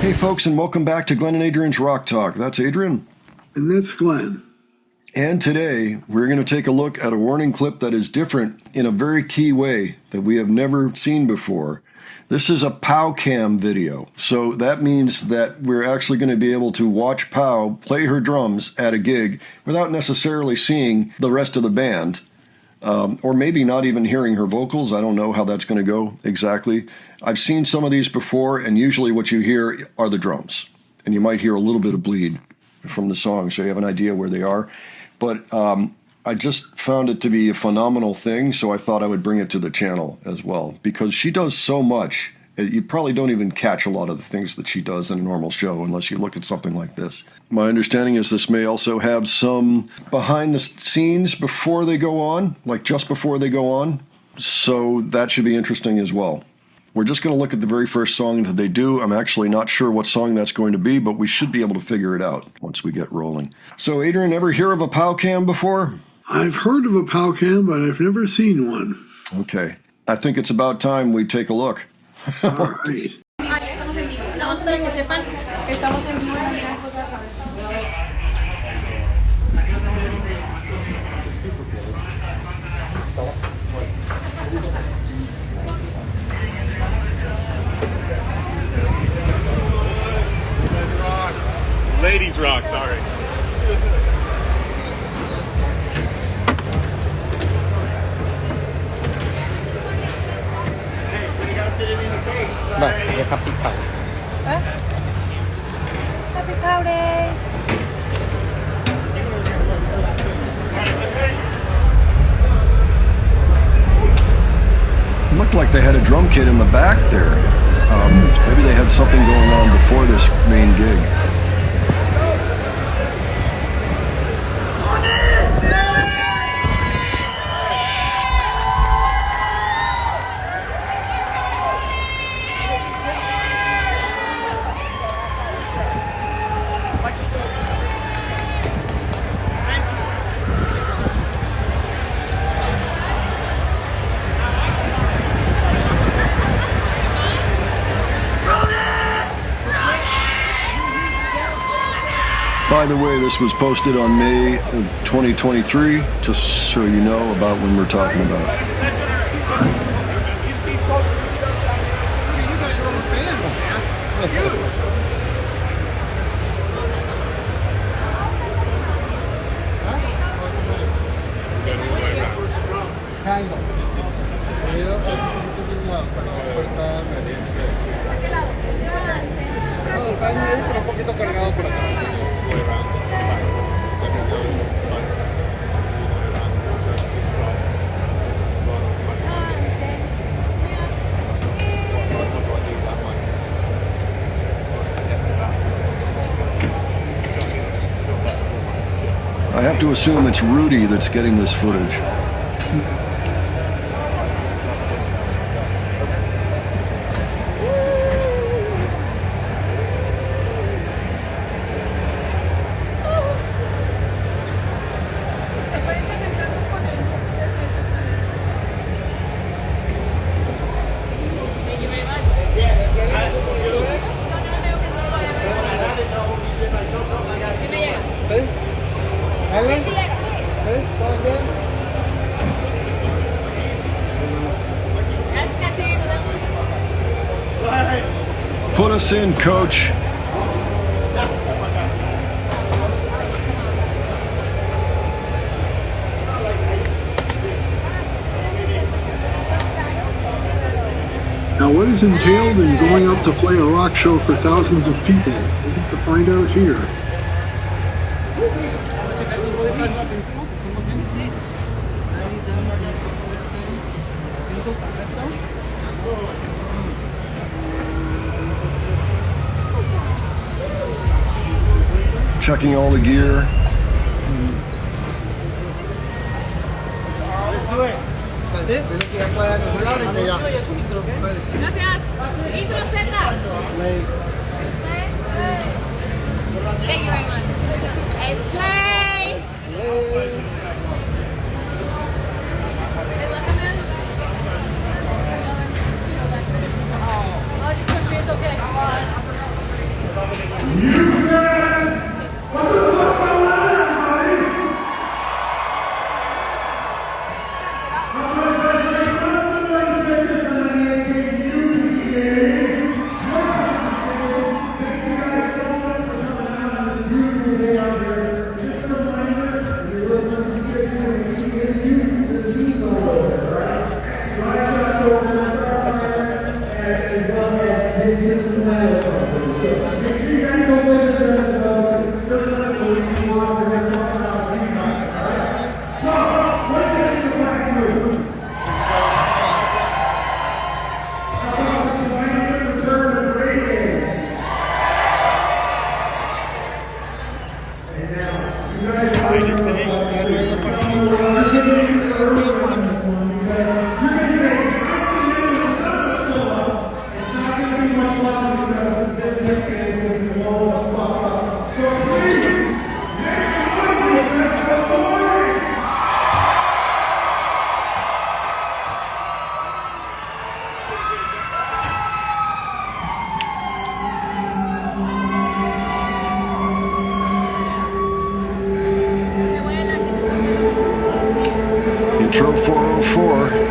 Hey folks, and welcome back to Glenn and Adrian's Rock Talk. That's Adrian. And that's Glenn. And today we're going to take a look at a warning clip that is different in a very key way that we have never seen before. This is a POW cam video. So that means that we're actually going to be able to watch POW play her drums at a gig without necessarily seeing the rest of the band. Or maybe not even hearing her vocals. I don't know how that's going to go exactly. I've seen some of these before, and usually what you hear are the drums. And you might hear a little bit of bleed from the song, so you have an idea where they are. But I just found it to be a phenomenal thing, so I thought I would bring it to the channel as well. Because she does so much. You probably don't even catch a lot of the things that she does in a normal show unless you look at something like this. My understanding is this may also have some behind the scenes before they go on, like just before they go on. So that should be interesting as well. We're just going to look at the very first song that they do. I'm actually not sure what song that's going to be, but we should be able to figure it out once we get rolling. So Adrian, ever hear of a POW cam before? I've heard of a POW cam, but I've never seen one. Okay. I think it's about time we take a look. All right. Ladies rock, sorry. No, the happy POW. Huh? Happy POW Day! It looked like they had a drum kit in the back there. Maybe they had something going on before this main gig. By the way, this was posted on May of 2023, just so you know about when we're talking about. You be posting stuff down there. You got your own fans, man. It's huge. I have to assume it's Rudy that's getting this footage. Put us in, coach. Now, what is entailed in going up to play a rock show for thousands of people? We get to find out here. Checking all the gear. Gracias. Intro Z. Thank you very much. Slay. Oh, just push me. It's okay. Intro 404.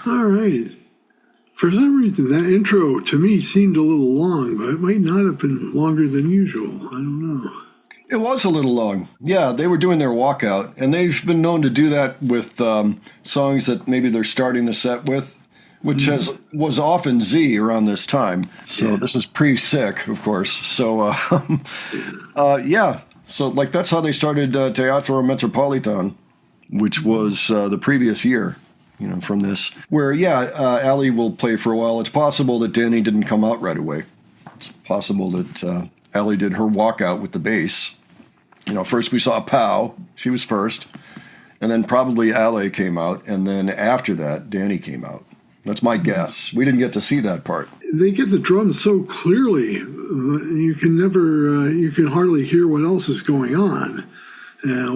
All right. For some reason, that intro to me seemed a little long, but it might not have been longer than usual. I don't know. It was a little long. Yeah, they were doing their walkout, and they've been known to do that with songs that maybe they're starting the set with, which was often Z around this time. So this is pre-sick, of course. So, yeah. So, like, that's how they started Teatro Metropolitan, which was the previous year, you know, from this. Where, Ali will play for a while. It's possible that Danny didn't come out right away. It's possible that Ali did her walkout with the bass. You know, first we saw Pow. She was first. And then probably Ali came out. And then after that, Danny came out. That's my guess. We didn't get to see that part. They get the drums so clearly, you can hardly hear what else is going on.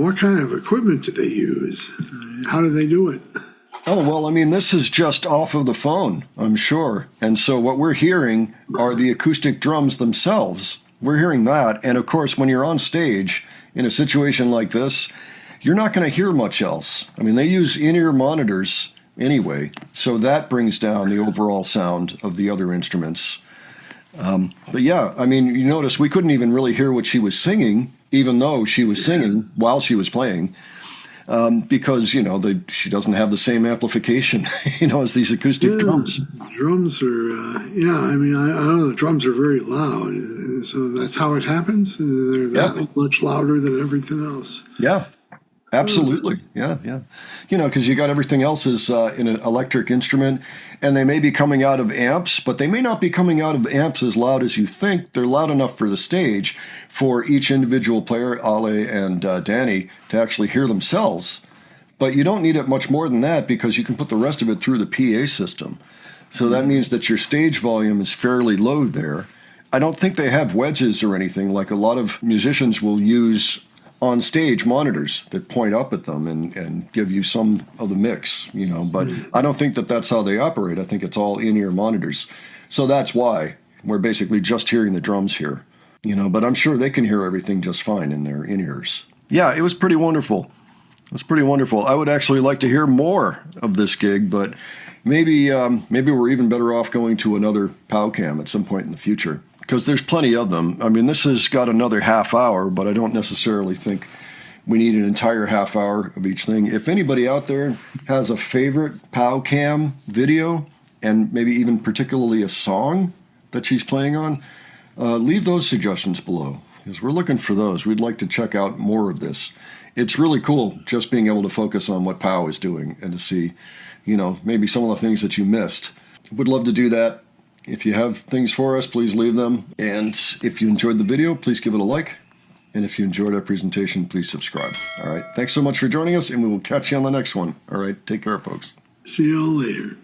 What kind of equipment do they use? How do they do it? Oh, well, I mean, this is just off of the phone, I'm sure. And so what we're hearing are the acoustic drums themselves. We're hearing that. And of course, when you're on stage in a situation like this, you're not going to hear much else. I mean, they use in-ear monitors anyway, so that brings down the overall sound of the other instruments. But yeah, I mean, you notice we couldn't even really hear what she was singing, even though she was singing while she was playing. Because, she doesn't have the same amplification, as these acoustic drums. Drums are, I know the drums are very loud. So that's how it happens? They're that much louder than everything else. Yeah, absolutely. Yeah. Because you got everything else is in an electric instrument, and they may be coming out of amps, but they may not be coming out of amps as loud as you think. They're loud enough for the stage for each individual player, Ale and Danny, to actually hear themselves. But you don't need it much more than that because you can put the rest of it through the PA system. So that means that your stage volume is fairly low there. I don't think they have wedges or anything like a lot of musicians will use on stage monitors that point up at them and give you some of the mix, but I don't think that that's how they operate. I think it's all in-ear monitors. So that's why we're basically just hearing the drums here, but I'm sure they can hear everything just fine in their in-ears. Yeah, it was pretty wonderful. It's pretty wonderful. I would actually like to hear more of this gig, but maybe we're even better off going to another PowCam at some point in the future. Because there's plenty of them. I mean, this has got another half hour, but I don't necessarily think we need an entire half hour of each thing. If anybody out there has a favorite PowCam video, and maybe even particularly a song that she's playing on, leave those suggestions below, because we're looking for those. We'd like to check out more of this. It's really cool just being able to focus on what Pow is doing and to see, maybe some of the things that you missed. Would love to do that. If you have things for us, please leave them. And if you enjoyed the video, please give it a like. And if you enjoyed our presentation, please subscribe. All right. Thanks so much for joining us, and we will catch you on the next one. All right. Take care, folks. See y'all later.